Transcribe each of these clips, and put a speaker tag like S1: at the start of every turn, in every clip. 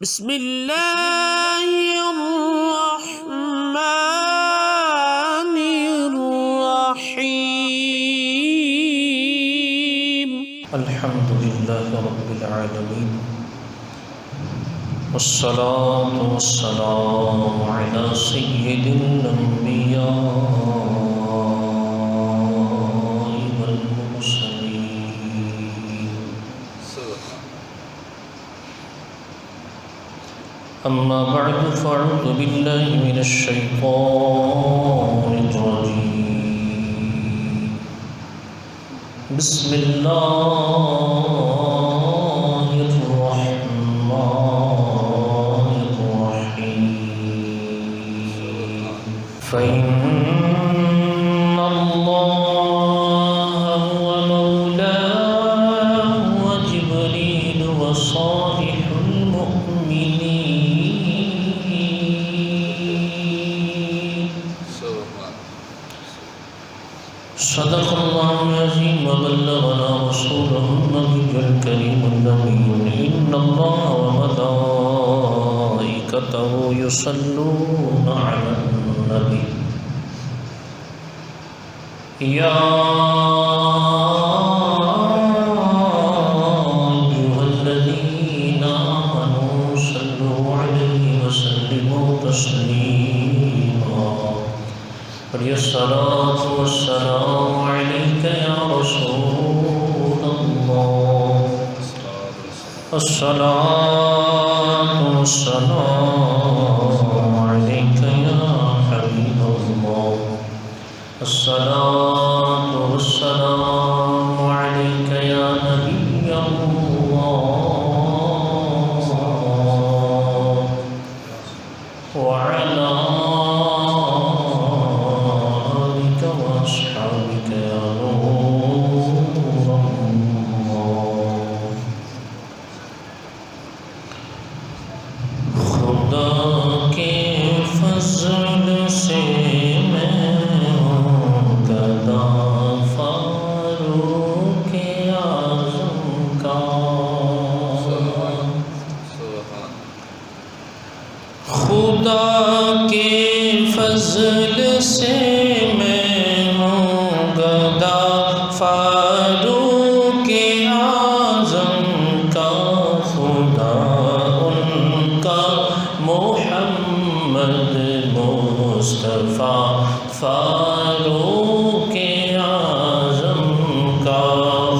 S1: بسم اللہ الرحمن الرحیم
S2: الحمد للہ رب العالمین والصلاة والسلام علی سید الانبیاء والمرسلین اما بعد فاعوذ باللہ من الشیطان الرجیم بسم اللہ الرحمن الرحیم فإن اللہ هو مولاه وجبریل وصالح المؤمنین صدق اللہ العظیم وبلغنا رسوله النبی الکریم النبی ان اللہ وملائکته یصلون علی النبی یا ایھا الذین آمنوا صلوا علیہ وسلموا تسلیما الصلاة والسلام عليك يا رسول الله الصلاة والسلام عليك يا حبيب الله الصلاة والسلام عليك يا نبي الله وعلى خدا کے فضل سے میں ہوں گدا فاروق اعظم کا خدا ان کا محمد مصطفیٰ فاروق اعظم کا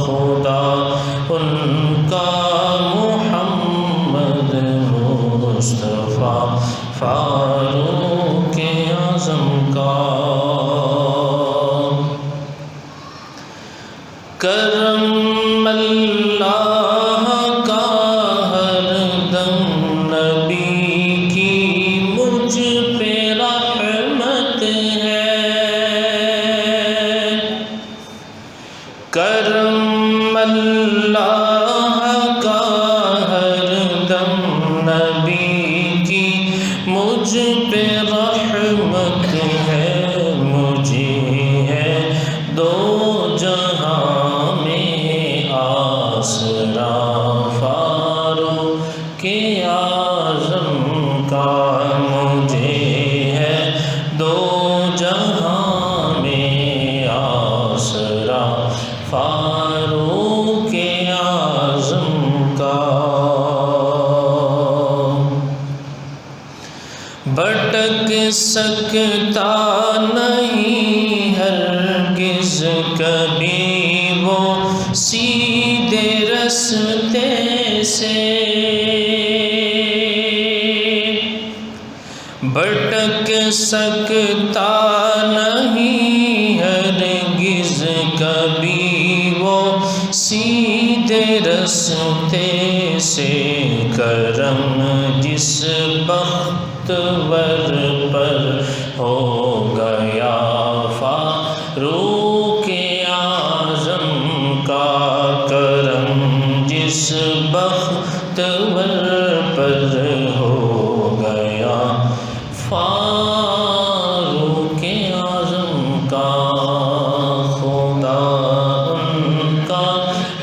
S2: خدا ان کا محمد مصطفیٰ فاروق اعظم کا کرم اللہ کا ہر دم نبی کی مجھ پہ رحمت ہے کرم اللہ کا ہر دم نبی کی مجھ پہ رحمت ہے مجھے ہے دو جہاں میں آسرا فاروق اعظم کا مجھے ہے دو جہاں میں آسرا فاروق اعظم کا بھٹک سکتا نہیں ہرگز کبھی وہ سیدھے رستے سے بھٹک سکتا نہیں ہرگز کبھی وہ سیدھے رستے سے کرم جس بختور پر ہو گیا فاروق اعظم کا کرم جس بختور پر ہو گیا فاروق اعظم کا خدا ان کا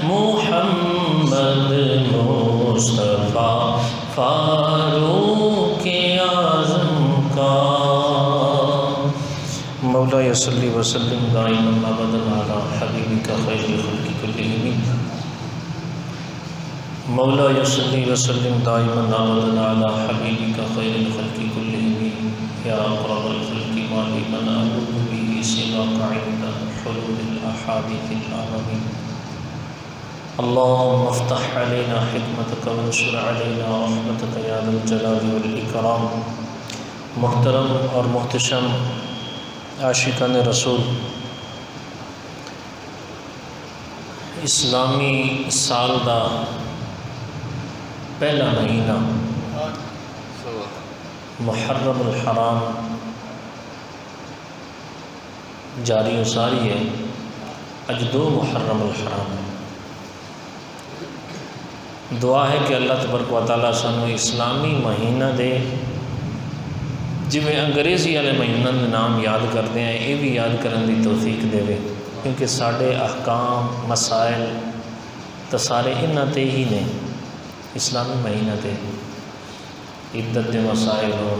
S2: محمد مصطفیٰ صلی وسلم دائما ابدا علی حبیبک خیر الخلق کلہم مولا صلی وسلم دائما ابدا علی حبیبک خیر الخلق کلہم یا اقرب الخلق مالی من ألوذ به سواك عند حلول الأحاديث الآمين اللهم افتح علينا حكمتك وانشر علينا رحمتك يا ذا الجلال والإكرام. محترم اور محتشم عاشقان رسول، اسلامی سال دا پہلا مہینہ محرم الحرام جاری و ساری ہے. اج 2 محرم الحرام ہے. دعا ہے کہ اللہ تبارک و تعالیٰ سانو اسلامی مہینہ دے، جویں انگریزی والے مہینوں کے نام یاد کرتے ہیں یہ بھی یاد کرنے کی توفیق دے، کیونکہ سارے احکام مسائل تو سارے انہاں تے ہی نے. اسلامی مہینہ تے عدت دے مسائل ہو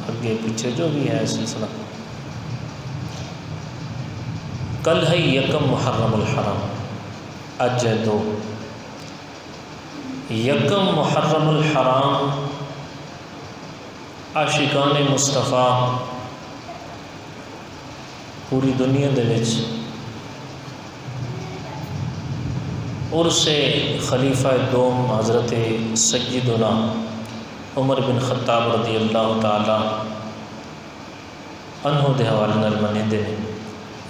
S2: اگے پیچھے جو بھی ہے سلسلہ. کل ہے 1 محرم الحرام، اج ہے 2. 1 محرم الحرام عاشقان مصطفیٰ پوری دنیا دے وچ عرس خلیفہ دوم حضرت سیدنا عمر بن خطاب رضی اللہ تعالی عنہ دے حوالے نال منیندے نے.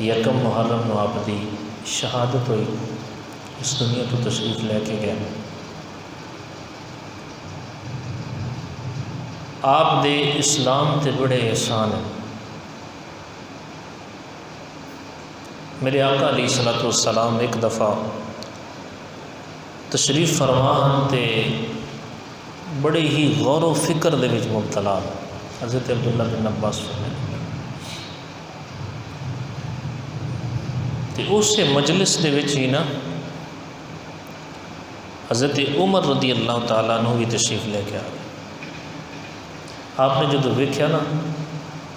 S2: 1 محرم نو آپ دی شہادت ہوئی، اس دنیا تو تشریف لے کے گئے. آپ دے اسلام تے بڑے احسان ہیں. میرے آقا علیہ الصلوۃ والسلام ایک دفعہ تشریف فرما تے بڑے ہی غور و فکر دے وچ مبتلا. حضرت عبداللہ بن عباس فرماتے تے اس مجلس دے وچ ہی نا حضرت عمر رضی اللہ تعالیٰ عنہ بھی تشریف لے کے آ گئے. آپ نے جدو ویکھیا نا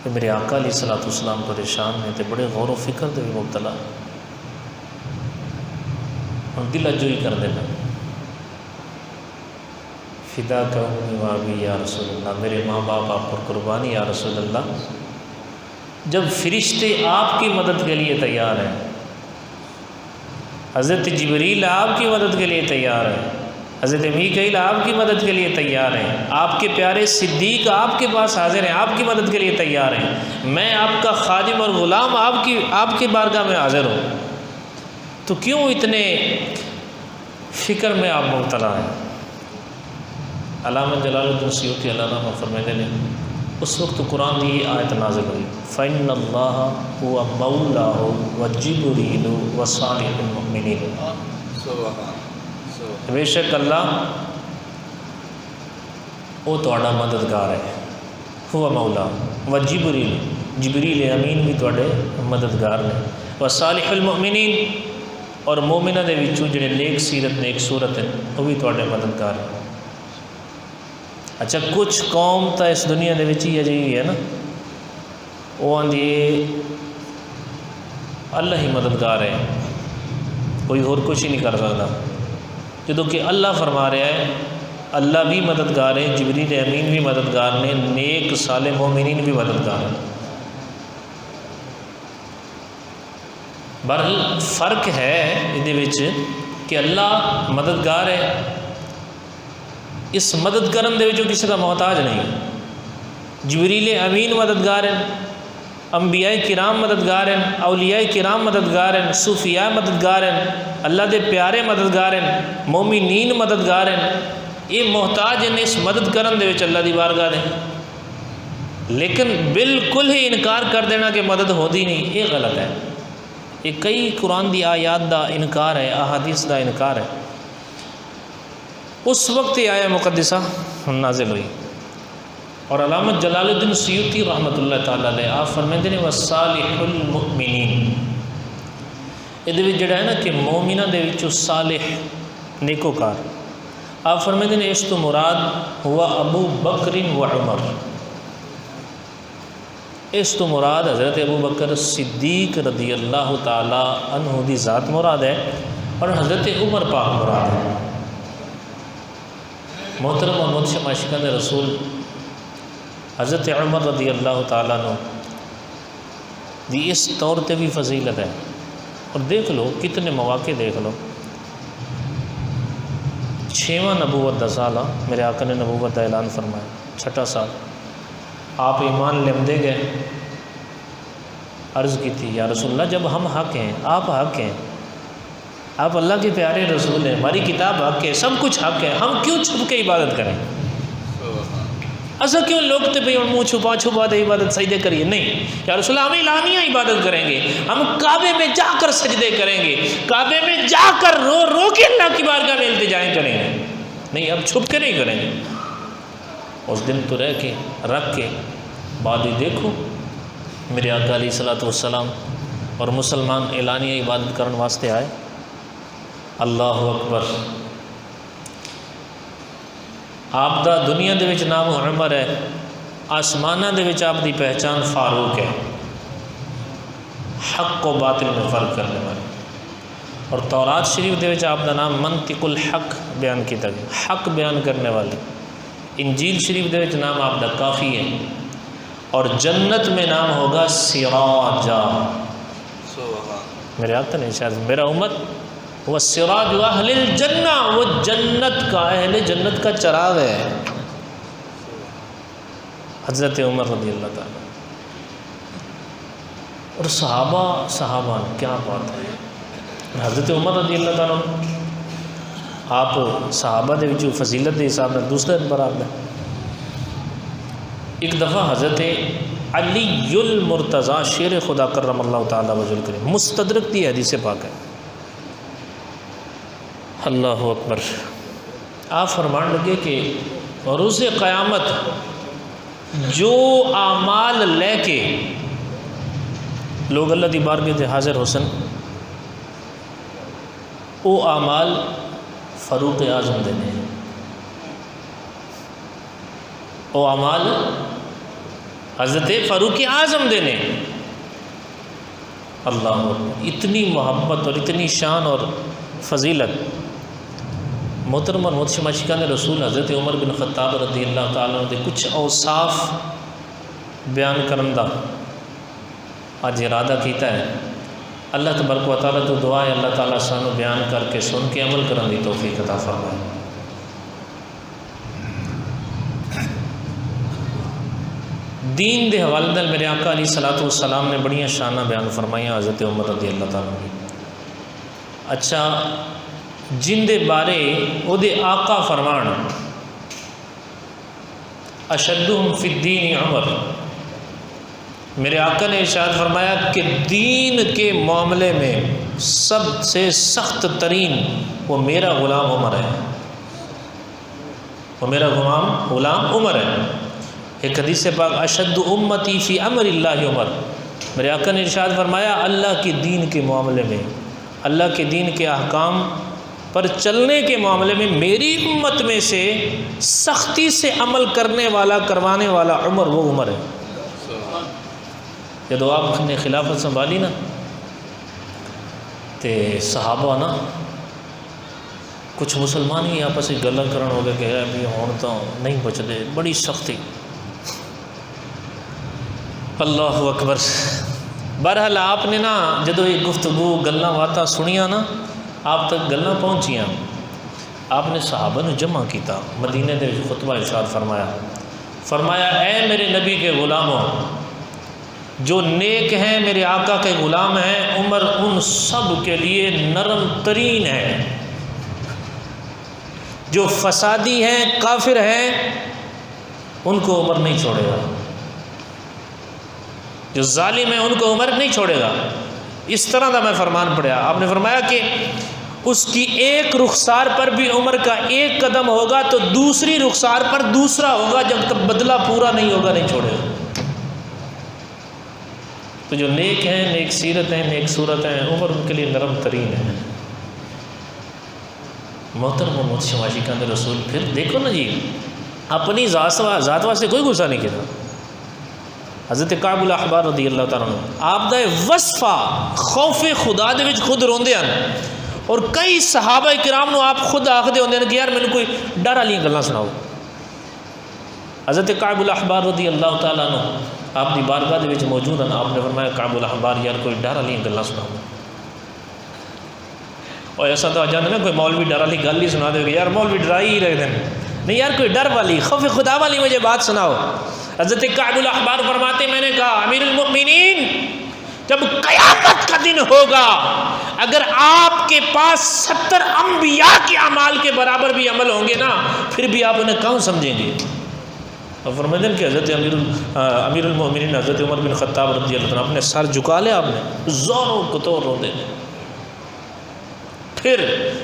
S2: کہ میرے آقا علیہ الصلوۃ والسلام پریشان نے تے بڑے غور و فکر دے بھی مبتلا، ہن دل جو ہی کر دینا فدا کہوں و ابی یا رسول اللہ، میرے ماں باپ آپ پر قربانی یا رسول اللہ. جب فرشتے آپ کی مدد کے لیے تیار ہیں، حضرت جبریل آپ کی مدد کے لیے تیار ہیں، حضرت میکائیل آپ کی مدد کے لیے تیار ہیں، آپ کے پیارے صدیق آپ کے پاس حاضر ہیں، آپ کی مدد کے لیے تیار ہیں، میں آپ کا خادم اور غلام آپ کی بارگاہ میں حاضر ہوں، تو کیوں اتنے فکر میں آپ مبتلا ہیں؟ علامہ جلال الدین سیوطی علامہ فرماتے ہیں اس وقت قرآن کی یہ آیت نازل ہوئی، فَإِنَّ اللَّهَ هُوَ مَوْلَاهُ وَجِبْرِيلُ وَصَالِحُ الْمُؤْمِنِينَ. بے شک اللہ وہ تہاڈا مددگار ہے. ہوا مولا و جبریل امین بھی تہاڈے مددگار نے. وصالح المؤمنین اور مومنہ دے وچوں جڑے نیک سیرت نیک صورت ہیں وہ بھی تہاڈے مددگار ہیں. اچھا کچھ قوم تا اس دنیا دے وچ ہی اجی ہے نا، وہ آندھی اللہ ہی مددگار ہے، کوئی اور کچھ ہی نہیں کر سکتا. جدو کہ اللہ فرما رہا ہے اللہ بھی مددگار ہے، جبریل امین بھی مددگار نے، نیک صالح مومنین بھی مددگار ہیں. بہرحال فرق ہے یہ کہ اللہ مددگار ہے، اس مدد کرن دے وچوں کسی کا محتاج نہیں. جبریل امین مددگار ہیں، انبیاء کرام مددگار ہیں، اولیاء کرام مددگار ہیں، صوفیاء مددگار ہیں، اللہ دے پیارے مددگار ہیں، مومنین مددگار ہیں. یہ محتاج ہیں اس مدد کرن دے وچ اللہ دی بارگاہ دے. لیکن بالکل ہی انکار کر دینا کہ مدد ہوتی نہیں، یہ غلط ہے. یہ کئی قرآن دی آیات دا انکار ہے، احادیث دا انکار ہے. اس وقت یہ آیہ مقدسہ نازل ہوئی اور علامہ جلال الدین سیوطی رحمۃ اللہ تعالیٰ علیہ آپ فرماتے ہیں وصالح المؤمنین. یہ جڑا ہے نا کہ مومنہ دے وچوں صالح نیکوکار، آپ فرماتے ہیں اس تو مراد ہوا ابو بکر و عمر. اس تو مراد حضرت ابو بکر صدیق رضی اللہ تعالی عنہ دی ذات مراد ہے اور حضرت عمر پاک مراد ہے۔ محترم اور محتشم عاشقان رسول، حضرت عمر رضی اللہ تعالیٰ عنہ دی اس طور تے بھی فضیلت ہے، اور دیکھ لو کتنے مواقع دیکھ لو۔ 6واں نبوت دا سال میرے آقا نے نبوت دا اعلان فرمایا، 6واں سال آپ ایمان لیندے گئے۔ عرض کی تھی یا رسول اللہ جب ہم حق ہیں، آپ حق ہیں، آپ اللہ کے پیارے رسول ہیں، ہماری کتاب حق ہے، سب کچھ حق ہے، ہم کیوں چھپ کے عبادت کریں؟ ایسا کیوں لوگ تو بھائی منہ چھپا چھپا دے عبادت سجدے کریے؟ نہیں یا رسول اللہ ہم اعلانیہ عبادت کریں گے، ہم کعبے میں جا کر سجدے کریں گے، کعبے میں جا کر رو رو کے اللہ کی بارگاہ میں التجائیں کریں گے، نہیں اب چھپ کے نہیں کریں گے۔ اس دن تو رہ کے رکھ کے بعد ہی دیکھو میرے آقا علیہ الصلوۃ والسلام اور مسلمان اعلانیہ عبادت کرنے واسطے آئے۔ اللہ اکبر۔ آپ دا دنیا دے وچ نام عمر ہے، آسمانہ دے وچ آپ دی پہچان فاروق ہے، حق و باطل میں فرق کرنے والے، اور تورات شریف دے وچ آپ دا نام منطق الحق بیان کیتا گیا، حق بیان کرنے والے۔ انجیل شریف دے وچ نام آپ دا کافی ہے، اور جنت میں نام ہوگا سراجا۔ میرے آقا نے شاید میرا امت وہ سراج اہل الجنہ، وہ جنت کا اہل جنت کا چراغ ہے۔ حضرت عمر رضی اللہ تعالیٰ اور صحابہ کیا بات ہے۔ حضرت عمر رضی اللہ تعالیٰ آپ صحابہ دے وچوں فضیلت دے حساب سے دوسرے نمبر آپ ہے۔ ایک دفعہ حضرت علی المرتضیٰ شیر خدا کرم اللہ تعالیٰ وجل کریم، مستدرک دی حدیث پاک ہے۔ اللہ اکبر۔ آپ فرمان لگے کہ روز قیامت جو اعمال لے کے لوگ اللہ دی بارگاہ تے حاضر حسن، وہ اعمال فاروق اعظم دینے، وہ اعمال حضرت فاروق اعظم دینے۔ اللہ اکبر، اتنی محبت اور اتنی شان اور فضیلت۔ محترم اور محتشم عاشقان رسول، حضرت عمر بن خطاب رضی اللہ تعالیٰ عنہ دے کچھ اوصاف بیان کرن دا اج ارادہ کیتا ہے۔ اللہ تبارک و تعالیٰ تو دعا ہے اللہ تعالیٰ سانو بیان کر کے سن کے عمل کرن دی توفیق عطا فرمائے۔ دین دے حوالے نال میرے آقا علیہ الصلوۃ والسلام نے بڑیاں شاناں بیان فرمائیاں حضرت عمر رضی اللہ تعالیٰ عنہ۔ اچھا، جن دے بارے او دے آقا فرمان اشدہم فی الدین عمر، میرے آقا نے ارشاد فرمایا کہ دین کے معاملے میں سب سے سخت ترین وہ میرا غلام عمر ہے، وہ میرا غلام عمر ہے۔ ایک حدیث پاک اشد امتی فی امر اللہ عمر، میرے آقا نے ارشاد فرمایا اللہ کے دین کے معاملے میں، اللہ کے دین کے احکام پر چلنے کے معاملے میں میری امت میں سے سختی سے عمل کرنے والا کروانے والا عمر وہ عمر ہے۔ جب آپ نے خلافت سنبھالی نا تے صحابہ نا کچھ مسلمان ہی آپس میں گلاں کرن ہو گئے کہ بھی ہون تو نہیں بچدے، بڑی سختی۔ اللہ اکبر۔ بہرحال آپ نے نا جدو یہ گفتگو گلاں باتاں سنیاں نا آپ تک گلاں پہنچیاں، آپ نے صحابہ نے جمع کیتا، مدینے دے خطبہ ارشاد فرمایا اے میرے نبی کے غلاموں، جو نیک ہیں میرے آقا کے غلام ہیں، عمر ان سب کے لیے نرم ترین ہے۔ جو فسادی ہیں کافر ہیں ان کو عمر نہیں چھوڑے گا، جو ظالم ہیں ان کو عمر نہیں چھوڑے گا۔ اس طرح کا میں فرمان پڑھا، آپ نے فرمایا کہ اس کی ایک رخسار پر بھی عمر کا ایک قدم ہوگا تو دوسری رخسار پر دوسرا ہوگا، جب تک بدلہ پورا نہیں ہوگا نہیں چھوڑے گا۔ تو جو نیک ہیں، نیک سیرت ہیں، نیک صورت ہیں، عمر ان کے لیے نرم ترین ہے۔ محترم و محتشم عاشقان رسول، پھر دیکھو نا جی، اپنی ذات واسطے کوئی غصہ نہیں کیا، حضرت کعب الاحبار رضی اللہ تعالیٰ عنہ آپ دا وصفہ خوف خدا دے وچ خود روندے ہیں، اور کئی صحابہ کرام نو آپ خود آخدے ہوندے ہیں کہ یار مینوں کوئی ڈر والی گلاں سناؤ۔ حضرت کعب الاحبار رضی اللہ تعالیٰ عنہ آپ دی بارگاہ دے وچ موجود ہیں، آپ نے فرمایا کعب الاحبار یار کوئی ڈر والی گلاں سناؤ۔ اور ایسا تو جانے نا کوئی مولوی ڈر والی گل ہی سنا دے گا، یار مولوی ڈرائی ہی رکھ دیں، نہیں یار کوئی ڈر والی خوف خدا والی مجھے بات سناؤ۔ حضرت کعب الاحبار فرماتے میں نے کہا امیر المؤمنین جب قیامت کا دن ہوگا اگر آپ کے پاس 70 انبیاء کے اعمال کے برابر بھی عمل ہوں گے نا پھر بھی آپ انہیں کون سمجھیں گے؟ اور فرماتے ہیں کہ حضرت امیر المؤمنین حضرت عمر بن خطاب رضی اللہ عنہ اپنے سر جھکا لے، آپ نے زوروں کو تو رو دے، پھر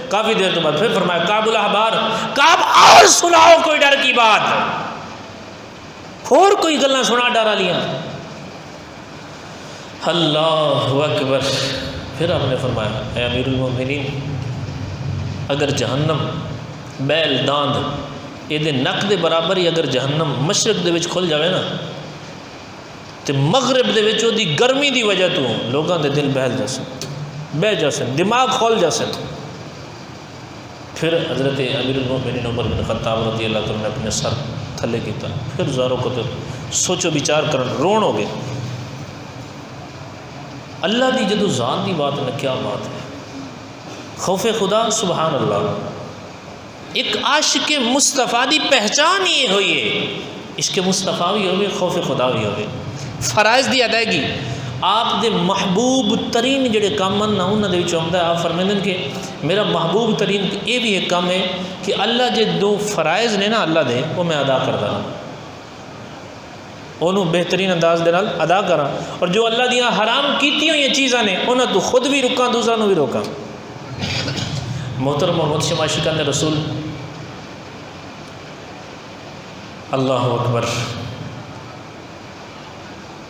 S2: کافی دیر کے بعد پھر فرمایا کعب الاحبار کعب اور سناؤ کوئی ڈر کی بات، اور کوئی گلاں سنا ڈر والیاں۔ اللہ اکبر۔ پھر آپ نے فرمایا اے امیر المؤمنین اگر جہنم بیل داند یہ نک دے برابر ہی اگر جہنم مشرق دے وچ کھل جاوے نا تو مغرب دے وچ دی گرمی دی وجہ تو لوگاں دے دل بہہ جاسن دماغ کھول جاسن۔ پھر حضرت امیر المؤمنین عمر بن خطاب رضی اللہ عنہ نے اپنے سر تھلے کیتا، پھر زاروں کو تو سوچو بچار کرن رون ہو گئے۔ اللہ دی جدو ذات دی بات ہے کیا بات ہے، خوف خدا سبحان اللہ۔ ایک عاشق مصطفیٰ دی پہچان ہی ہوئی ہے، عشق مصطفیٰ بھی ہوئے خوف خدا بھی ہوئے، فرائض دی ادائیگی آپ دے محبوب ترین جڑے کام ہیں نا انہاں دے وچوں آمدا ہے۔ آپ فرماندے کہ میرا محبوب ترین یہ بھی ایک کام ہے کہ اللہ جے دو فرائض نے نا اللہ دے وہ میں ادا کردا رہا، انہوں بہترین انداز دے نال ادا کراں، اور جو اللہ دیاں حرام کیتی ہوئی چیزاں نے انہاں تو خود بھی رکاں دوسرا نو بھی روکاں۔ محترم و محتشم عاشقان رسول اللہ اکبر،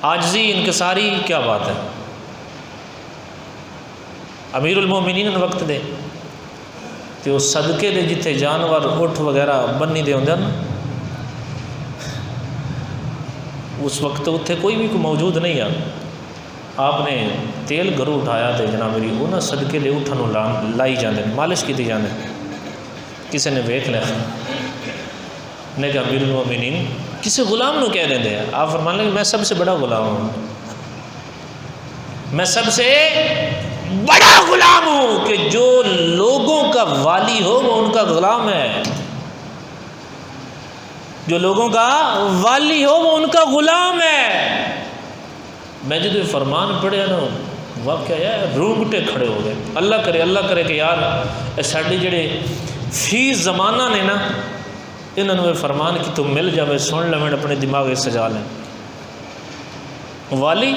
S2: عاجزی انکساری کیا بات ہے۔ امیر المومنین وقت دے تو صدقے دے جتھے جانور اٹھ وغیرہ بنی دے ہوندے نا اس وقت اتنے کوئی بھی موجود نہیں ہے، آپ نے تیل گھروں اٹھایا تو جناب میری وہ نا صدقے لے اٹھنوں لائی جاندے مالش کی جاندے، کسی نے ویکھ لیا نے کہا امیر المومنین کسی غلام نو کہہ دیں آپ فرمان لیں میں سب سے بڑا غلام ہوں، میں سب سے بڑا غلام ہوں کہ جو لوگوں کا والی ہو وہ ان کا غلام ہے، جو لوگوں کا والی ہو وہ ان کا غلام ہے۔ میں جب یہ فرمان پڑھیا نا واقعہ یار رونگٹے کھڑے ہو گئے۔ اللہ کرے کہ یار ساڈے جڑے فی زمانہ نے نا انہوں نے فرمان کہ تم مل جاوے سن لیں اپنے دماغ سجا لیں۔ والی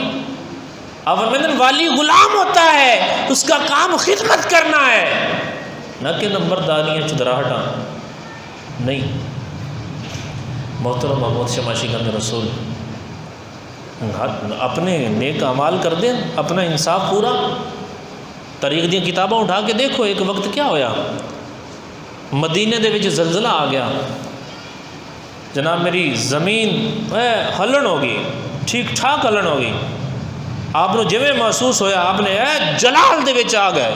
S2: آپ فرماتے ہیں والی غلام ہوتا ہے، اس کا کام خدمت کرنا ہے، نہ کہ نمبرداریاں چدراہٹاں نہیں۔ محترم محمود شماشی گند رسول اپنے نیک اعمال کر دیں، اپنا انصاف پورا، طریق دی کتاباں اٹھا کے دیکھو ایک وقت کیا ہویا، مدینے دے وچ زلزلہ آ گیا جناب میری زمین ہلن ہو گئی، ٹھیک ٹھاک ہلن ہو گئی، آپ نے جویں محسوس ہویا آپ نے جلال دے وچ آ گئے،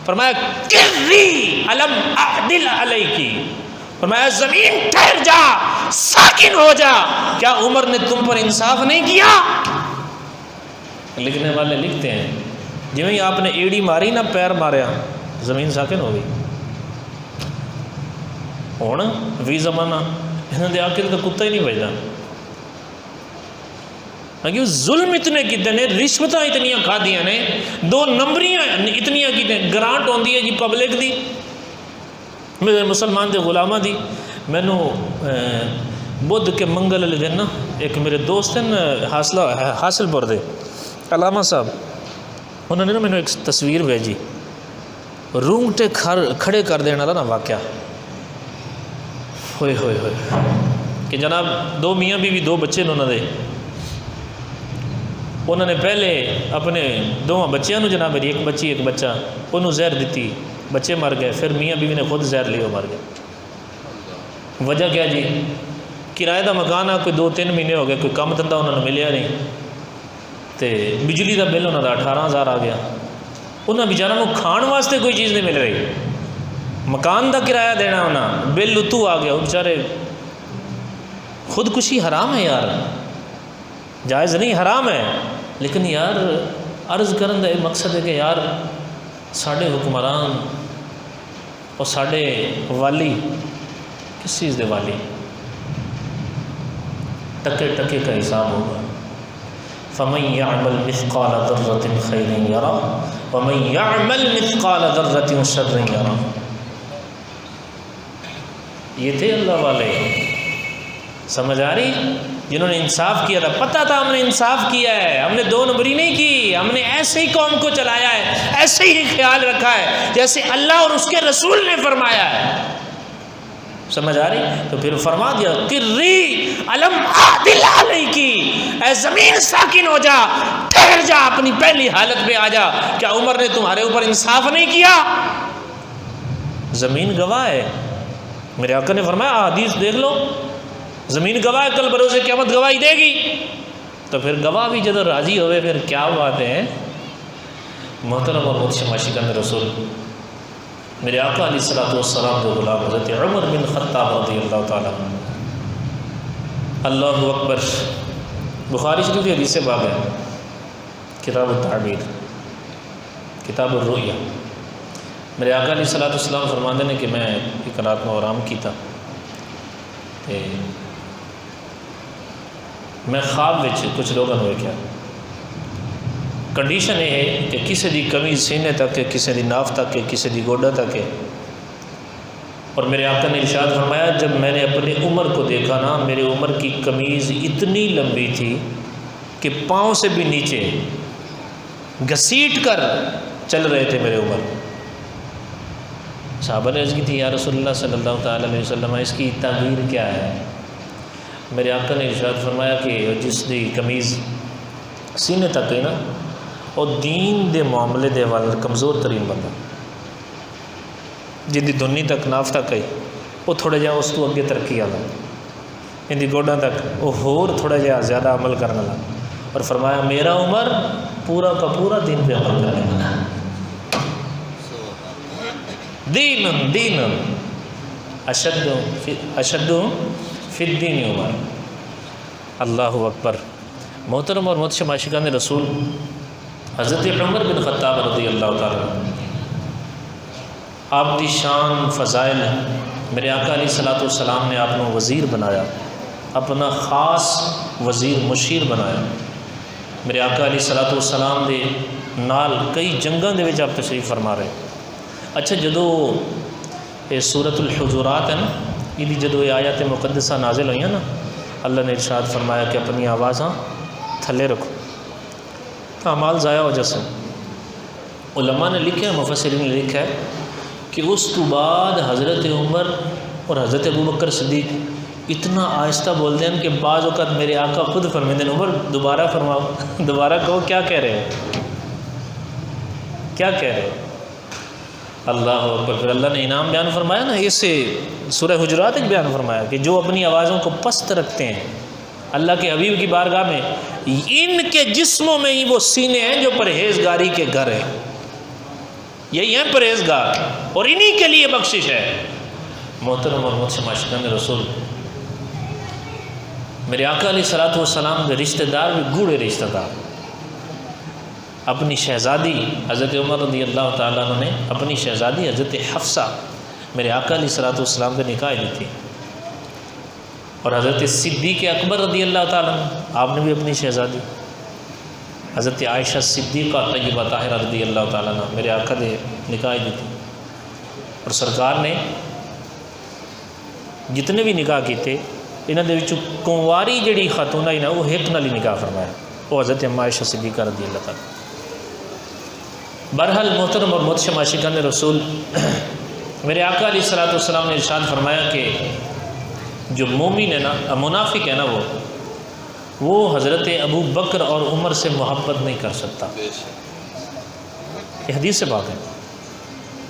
S2: فرمایا کری علم اعدل علیکی، فرمایا زمین ٹھہر جا ساکن ہو جا، کیا عمر نے تم پر انصاف نہیں کیا؟ لکھنے والے لکھتے ہیں جویں ہی آپ نے ایڑی ماری نہ پیر ماریا زمین ساکن ہو گئی۔ ہوں وی زمانہ انہوں نے آخر کا کتا ہی نہیں بجتا، کہ ظلم اتنے کیتے نے، رشوتاں اتنیاں کھادیاں نے، دو نمبریاں اتنیاں کیتے، گرانٹ ہوندی ہے جی پبلک دی میرے مسلمان دے غلامہ دی۔ مینوں بدھ کے منگل والے دن نا ایک میرے دوست ہیں حاصل پور دے علامہ صاحب، انہوں نے نا مینوں ایک تصویر بھیجی، رونگٹے کھڑے کر دینے والا نا واقعہ، ہوئے ہوئے ہوئے کہ جناب دو میاں بیوی دو بچے انہوں نے پہلے اپنے دونوں بچیاں نو جناب میری ایک بچی ایک بچہ انہوں زہر دیتی، بچے مر گئے، پھر میاں بیوی نے خود زہر لی وہ مر گئے۔ وجہ کیا جی؟ کرایے دا مکان آ کوئی 2-3 مہینے ہو گئے کوئی کم دھندا انہوں نے ملیا نہیں تے بجلی دا بل انہوں دا 18,000 آ گیا. انہوں بیچاروں کو کھان واسطے کوئی چیز نہیں مل رہی, مکان دا کرایہ دینا انہوں بل اتو آ گیا. وہ بیچارے خودکشی حرام ہے یار, جائز نہیں حرام ہے, لیکن یار عرض کرن دا یہ مقصد ہے کہ یار ساڈے حکمران اور ساڈے والی کس چیز دے والی ٹکے ٹکے کا حساب ہوگا. فَمَن يَعْمَلْ مِثْقَالَ ذَرَّةٍ خَيْرٍ يَرَهُ وَمَن يَعْمَلْ مِثْقَالَ ذَرَّةٍ شَرٍّ يَرَهُ. یہ تھے اللہ والے, سمجھ آ رہی, جنہوں نے انصاف کیا تھا, پتہ تھا ہم نے انصاف کیا ہے, ہم نے 2 نمبری نہیں کی, ہم نے ایسے ہی قوم کو چلایا ہے, ایسے ہی خیال رکھا ہے جیسے اللہ اور اس کے رسول نے فرمایا ہے. سمجھ آ رہی, تو پھر فرما دیا قری علم عادل علیکی, اے زمین ساکن ہو جا, ٹھہر جا, اپنی پہلی حالت میں آ جا. کیا عمر نے تمہارے اوپر انصاف نہیں کیا؟ زمین گواہ ہے, میرے آقا نے فرمایا حدیث دیکھ لو, زمین گواہ کل بروز قیامت گواہی دے گی. تو پھر گواہ بھی جدو راضی ہوئے پھر کیا بات ہے. محترم اور محتشم عاشقان رسول, میرے آقا علیہ الصلوۃ والسلام کے غلام حضرت عمر بن خطاب رضی اللہ تعالیٰ عنہ, اللہ اکبر. بخاری شریف کی حدیث باب ہے, کتاب التعبیر, کتاب الرؤیا. میرے آقا علیہ الصلوۃ والسلام فرماتے ہیں کہ میں ایک رات میں آرام کی تھا, میں خواب وچ کچھ لوگوں نے ویکھیا, کنڈیشن یہ ہے کہ کسی دی قمیض سینے تک ہے, کسی دی ناف تک ہے, کسی دی گوڈا تک ہے. اور میرے آقا نے ارشاد فرمایا جب میں نے اپنے عمر کو دیکھا نا, میرے عمر کی قمیض اتنی لمبی تھی کہ پاؤں سے بھی نیچے گھسیٹ کر چل رہے تھے میرے عمر. صحابہ نے عرض کی تھی یا رسول اللہ صلی اللہ تعالیٰ علیہ وسلم اس کی تعبیر کیا ہے؟ میرے آقا نے ارشاد فرمایا کہ جس دی قمیض سینے تک ہے نا, اور دین دے معاملے دے وال کمزور ترین بندہ, جن دی دھنی تک ناف تک ہے وہ تھوڑا جہا اس تو اگے ترقی والا, ان دی گوڈاں تک وہ ہور تھوڑا جہا زیادہ عمل کرنے والا. اور فرمایا میرا عمر پورا کا پورا دین پہ عمل کرنے والا. دین اشد فی الدین عمر. اللہ اکبر. محترم اور محتشم عاشقان رسول, حضرت عمر بن خطاب رضی اللہ تعالیٰ آپ دی شان فضائل, میرے آقا علیہ الصلوۃ والسلام نے آپ کو وزیر بنایا, اپنا خاص وزیر مشیر بنایا. میرے آقا علیہ الصلوۃ والسلام دے نال کئی جنگاں دے وچ آپ تشریف فرما رہے. اچھا جدو یہ سورۃ الحجرات ہے نا, یہ جدو یہ آیات مقدسہ نازل ہوئی ہیں نا, اللہ نے ارشاد فرمایا کہ اپنی آوازاں تھلے رکھو, تو اعمال ضائع ہو جیسے. علماء نے لکھا ہے, مفسرین نے لکھا ہے کہ اس تو بعد حضرت عمر اور حضرت ابوبکر صدیق اتنا آہستہ بولتے ہیں کہ بعض اوقات میرے آقا خود فرماتے ہیں عمر دوبارہ فرماؤ, دوبارہ کہو کیا کہہ رہے ہیں, کیا کہہ رہے ہیں. اللہ اکبر. پھر اللہ نے انعام بیان فرمایا نا, اس سے سورہ حجرات ایک بیان فرمایا کہ جو اپنی آوازوں کو پست رکھتے ہیں اللہ کے حبیب کی بارگاہ میں, ان کے جسموں میں ہی وہ سینے ہیں جو پرہیزگاری کے گھر ہیں. یہی ہیں پرہیزگار, اور انہی کے لیے بخشش ہے. محترم اور محتشم عاشقان رسول, میرے آقا علیہ الصلوۃ والسلام کے رشتہ دار بھی گوڑے رشتہ دار. اپنی شہزادی حضرت عمر رضی اللہ تعالیٰ عنہ نے اپنی شہزادی حضرت حفصہ میرے آقا علیہ الصلوۃ والسلام کے نکاح دی تھی. اور حضرت صدیق اکبر رضی اللہ تعالیٰ عنہ آپ نے بھی اپنی شہزادی حضرت عائشہ صدیقہ طیبہ طاہرہ رضی اللہ تعالیٰ عنہ میرے آقا نے نکاح دی تھی. اور سرکار نے جتنے بھی نکاح کیتے انہاں دے وچوں کنواری جڑی خاتون آئی نا وہ ایک نال ہی نکاح فرمایا, وہ حضرت عائشہ صدیقہ رضی اللہ تعالیٰ. بہرحال محترم اور محتشم عاشقان رسول, میرے آقا علیہ الصلوۃ والسلام نے ارشاد فرمایا کہ جو مومن ہے نا, منافق ہے نا, وہ حضرت ابو بکر اور عمر سے محبت نہیں کر سکتا. یہ حدیث سے بات ہے.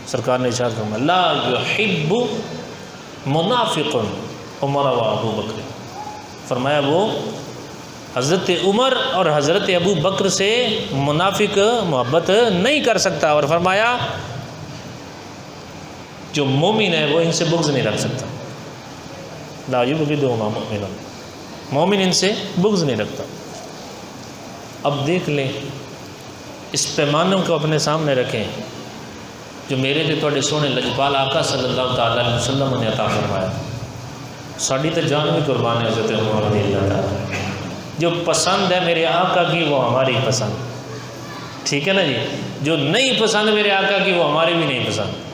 S2: سرکار نے ارشاد فرمایا لا یحب منافق عمر و ابو بکر. فرمایا وہ حضرت عمر اور حضرت ابو بکر سے منافق محبت نہیں کر سکتا، اور فرمایا جو مومن ہے وہ ان سے بغض نہیں رکھ سکتا، لا یبغضہما مؤمن، مومن ان سے بغض نہیں رکھتا۔ اب دیکھ لیں، اس پیمانوں کو اپنے سامنے رکھیں جو میرے تے تواڈے سونے لجپال آقا صلی اللہ تعالیٰ علیہ وسلم نے عطا فرمایا۔ ساڈی تو جان بھی قربان ہے حضرت عمر رضی اللہ تعالیٰ، جو پسند ہے میرے آقا کی وہ ہماری پسند، ٹھیک ہے نا جی، جو نہیں پسند میرے آقا کی وہ ہماری بھی نہیں پسند۔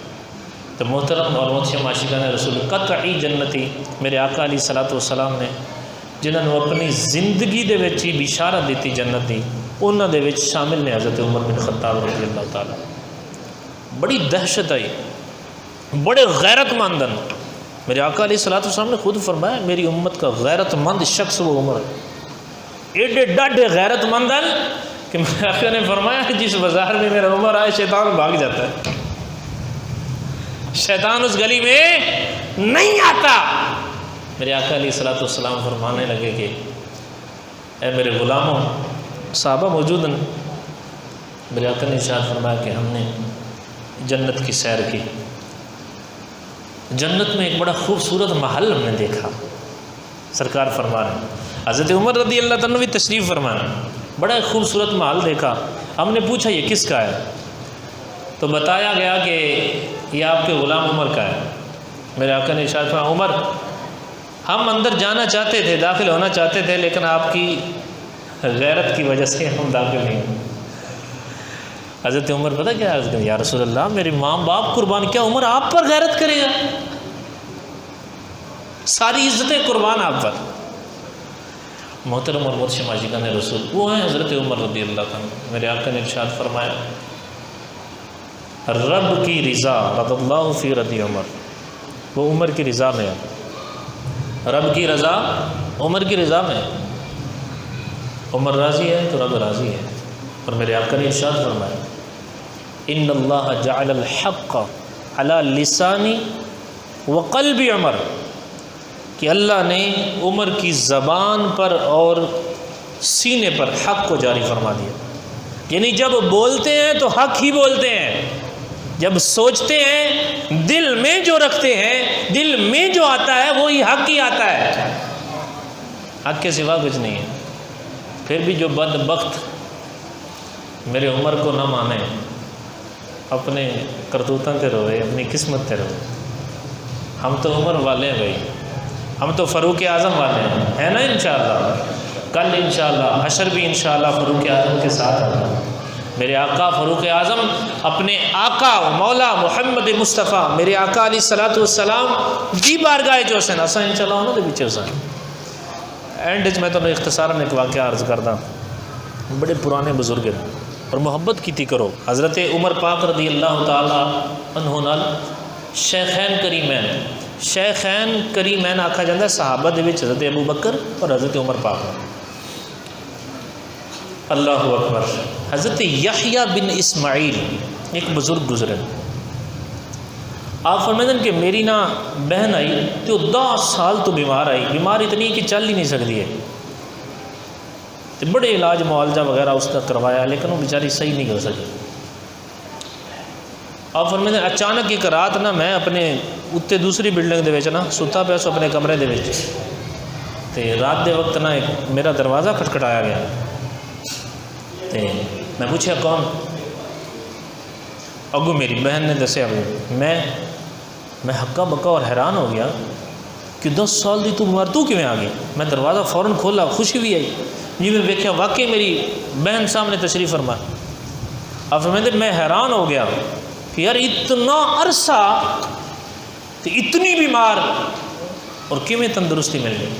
S2: تو محترم اور محتشم عاشقان رسول قطعی جنتی میرے آقا علیہ الصلوۃ والسلام نے جنہوں نے اپنی زندگی دے وچ ہی بشارت دیتی جنت دی، انہاں دے وچ شامل نے حضرت عمر بن خطاب رضی اللہ تعالیٰ۔ بڑی دہشت آئی، بڑے غیرت مند ہیں۔ میرے آقا علیہ الصلوۃ والسلام نے خود فرمایا میری امت کا غیرت مند شخص وہ عمر ہے، ایڈے ڈاڈے غیرت مند ہیں کہ میرے آقا نے فرمایا جس بازار میں میرا عمر آئے شیطان بھاگ جاتا ہے، شیطان اس گلی میں نہیں آتا۔ میرے آقا علیہ الصلوۃ والسلام فرمانے لگے کہ اے میرے غلاموں، صحابہ موجود ہیں، میرے آقا نے ارشاد فرمایا کہ ہم نے جنت کی سیر کی، جنت میں ایک بڑا خوبصورت محل ہم نے دیکھا۔ سرکار فرما رہے ہیں، حضرت عمر رضی اللہ تعالیٰ بھی تشریف فرمانا، بڑا ایک خوبصورت محل دیکھا۔ ہم نے پوچھا یہ کس کا ہے؟ تو بتایا گیا کہ یہ آپ کے غلام عمر کا ہے۔ میرے آقا نے ارشاد فرمایا عمر ہم اندر جانا چاہتے تھے، داخل ہونا چاہتے تھے، لیکن آپ کی غیرت کی وجہ سے ہم داخل نہیں ہوئے۔ حضرت عمر پتہ کیا عرض کریں، یا رسول اللہ میرے ماں باپ قربان، کیا عمر آپ پر غیرت کرے گا؟ ساری عزتیں قربان آپ پر۔ محترم اور محتشم عاشقان رسول وہ ہیں حضرت عمر رضی اللہ عنہ۔ میرے آقا نے ارشاد فرمایا رب کی رضا رضی اللہ فی رضی عمر، وہ عمر کی رضا میں ہے۔ رب کی رضا عمر کی رضا میں، عمر راضی ہے تو رب راضی ہے۔ اور میرے آقا نے ارشاد فرمایا ان اللہ جعل الحق علی لسانی وقلب عمر، کہ اللہ نے عمر کی زبان پر اور سینے پر حق کو جاری فرما دیا، یعنی جب بولتے ہیں تو حق ہی بولتے ہیں، جب سوچتے ہیں دل میں جو رکھتے ہیں، دل میں جو آتا ہے وہی حق ہی آتا ہے، حق کے سوا کچھ نہیں ہے۔ پھر بھی جو بدبخت میرے عمر کو نہ مانے، اپنے کرتوتوں تے روئے، اپنی قسمت تے روئے۔ ہم تو عمر والے ہیں بھائی، ہم تو فاروق اعظم والے ہیں، ہے نا؟ انشاءاللہ کل انشاءاللہ حشر بھی انشاءاللہ فاروق اعظم کے ساتھ ہوگا۔ میرے آقا فاروق اعظم اپنے آقا مولا محمد مصطفیٰ میرے آقا علیہ الصلوۃ والسلام دی بارگاہ جو سن اساں انشاءاللہ انہاں دے وچ سن۔ اینڈ میں تمہیں اختصاراً ایک واقعہ عرض کردا، بڑے پرانے بزرگ ہیں اور محبت کیتی کرو۔ حضرت عمر پاک رضی اللہ تعالیٰ عنہ نال شیخین کریمین، شیخین کریمین آکھا جاندہ صحابہ دے وچ حضرت ابو بکر اور حضرت عمر پاک۔ اللہ اکبر۔ حضرت یحییٰ بن اسماعیل ایک بزرگ گزرے، آپ فرمائیں کہ میری نا بہن آئی تو 10 سال تو بیمار آئی، بیمار اتنی کہ چل ہی نہیں سکتی ہے، تو بڑے علاج معالجہ وغیرہ اس کا کروایا لیکن وہ بیچاری صحیح نہیں ہو سکی۔ آپ فرمائیں اچانک ایک رات نا میں اپنے اتنے دوسری بلڈنگ دے وچ نا ستا پیا سو اپنے کمرے دے وچ، تے رات دے وقت نا ایک میرا دروازہ کھٹکھٹایا گیا، تے میں پوچھا کون؟ اگو میری بہن نے دسیا، میں ہکا بکا اور حیران ہو گیا کہ 10 سال دی تو بیمار تو کیویں آ گئی؟ میں دروازہ فوراً کھولا، خوشی بھی آئی جی میں دیکھا واقعی میری بہن سامنے تشریف فرما۔ آپ فرماتے میں حیران ہو گیا کہ یار اتنا عرصہ تو اتنی بیمار اور کیویں تندرستی مل گئی۔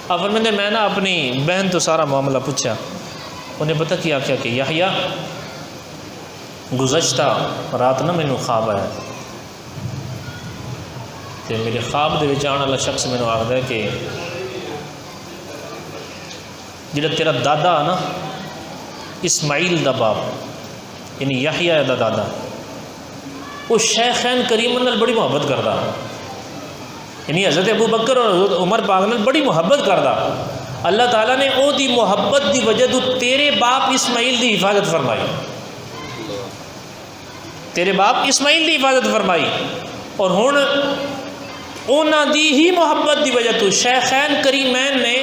S2: آپ فرماتے میں نا اپنی بہن تو سارا معاملہ پوچھا، انہیں پتہ کیا کہ یحییٰ گزشتہ رات نہ مینوں خواب آیا، تو میرے خواب دے وچ آنے والا شخص مینوں آخدا ہے کہ جڑا تیرا دادا نا اسماعیل دا باپ یعنی یحییٰ دا دادا، وہ شیخین کریم نال بڑی محبت کردا، یعنی حضرت ابو بکر اور حضرت عمر پاک نے بڑی محبت کردا، اللہ تعالیٰ نے او دی محبت دی وجہ تو تیرے باپ اسماعیل دی حفاظت فرمائی، تیرے باپ اسماعیل دی حفاظت فرمائی، اور ہن اونا دی ہی محبت دی وجہ تو شیخین کریمین نے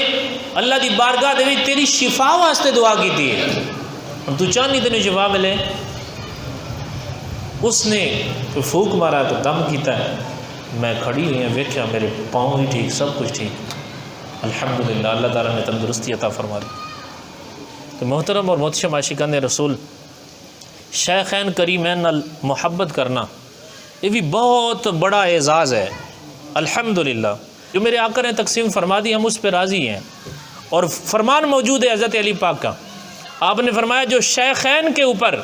S2: اللہ دی بارگاہ دے وچ تیری شفا واسطے دعا کی ہے، ہن تو چاہنی تینوں شفا ملے۔ اس نے پھونک مارا تو دم کیتا ہے، میں کھڑی ہوئی ہیں، ویکھیا میرے پاؤں ہی ٹھیک، سب کچھ ٹھیک، الحمدللہ اللہ تعالیٰ نے تندرستی عطا فرما دی۔ تو محترم اور محتشم عاشقان رسول، شیخین کریمین نال محبت کرنا یہ بھی بہت بڑا اعزاز ہے، الحمدللہ جو میرے آقا نے تقسیم فرما دی ہم اس پہ راضی ہیں، اور فرمان موجود ہے حضرت علی پاک کا، آپ نے فرمایا جو شیخین کے اوپر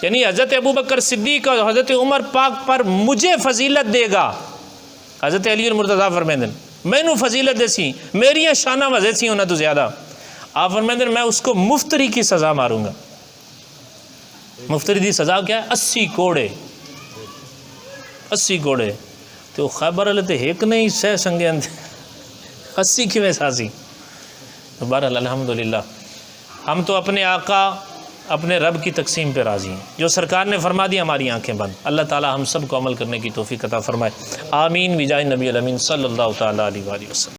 S2: یعنی حضرت ابو بکر صدیق اور حضرت عمر پاک پر مجھے فضیلت دے گا، حضرت علی المرتضیٰ فرمائیں میں نو فضیلت دے سی، میری شانہ وزے سی ہونا تو زیادہ، آپ فرمائیں میں اس کو مفتری کی سزا ماروں گا۔ مفتری دی سزا کیا ہے؟ 80 کوڑے، 80 کوڑے، تو خیبر والے تے ایک نہیں سہ سنگے اندر 80 کیویں ساسی۔ بہرحال الحمدللہ ہم تو اپنے آقا اپنے رب کی تقسیم پہ راضی ہیں، جو سرکار نے فرما دی ہماری آنکھیں بند، اللہ تعالی ہم سب کو عمل کرنے کی توفیق عطا فرمائے، آمین بجاہ نبی الامین صلی اللہ تعالیٰ علیہ وآلہ وسلم۔